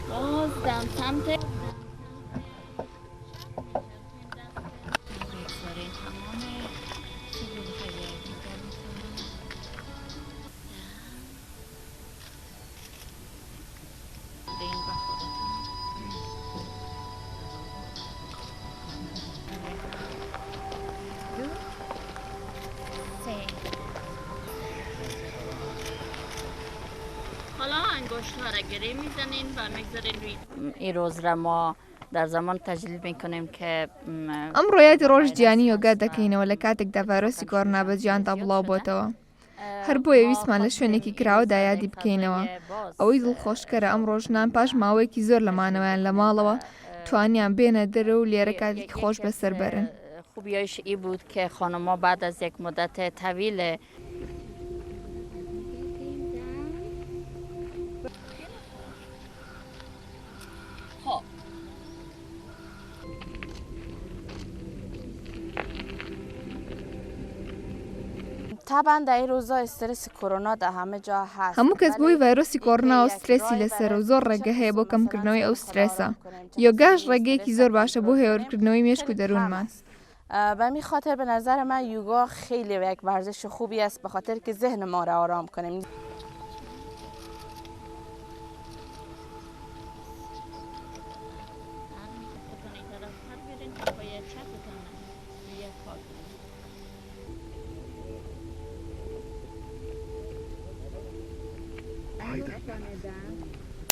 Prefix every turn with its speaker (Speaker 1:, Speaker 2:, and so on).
Speaker 1: بازدم سمت حالا انگشت ها را گره میزنین و میگذارین روی این روز را ما در زمان تجلیل میکنیم که
Speaker 2: ئەم ڕۆیەتی ڕۆژ گیانی یۆگا دەکەینەوە لە کاتێکدا ڤایرۆسی کۆڕۆنا بە گیاندا بڵاو بۆتەوە. هەر بۆیە ویسمان لە شوێنێکی کراوەدا یادی بکەینەوە. ئەوەی دڵخۆشکەرە ئەم ڕۆژنان پاش ماوەیەکی زۆر لەمانەوەیان لە ماڵەوە توانیان بێنە دەرە و لێرە کاتێکی خۆش بەسەر بەرن.
Speaker 1: خوبیایش این بود که خانم‌ها بعد از یک مدت طویل
Speaker 3: طبعا در این روزا استرس کرونا در همه جا هست.
Speaker 2: هەموو کەس بۆی ڤایرۆسی کۆڕنا و سترێسی لەسەر و زۆر ڕێگە هەیە بۆ کەمکردنەوەی ئەو سترێسە. یۆگاش ڕێگەیەکی زۆر باشە بۆ هێورکردنەوەی مێشک و دەروونمان.
Speaker 3: به این خاطر به نظر من یوگا خیلی یک ورزش خوبی است به خاطر که ذهن ما را آرام کنیم.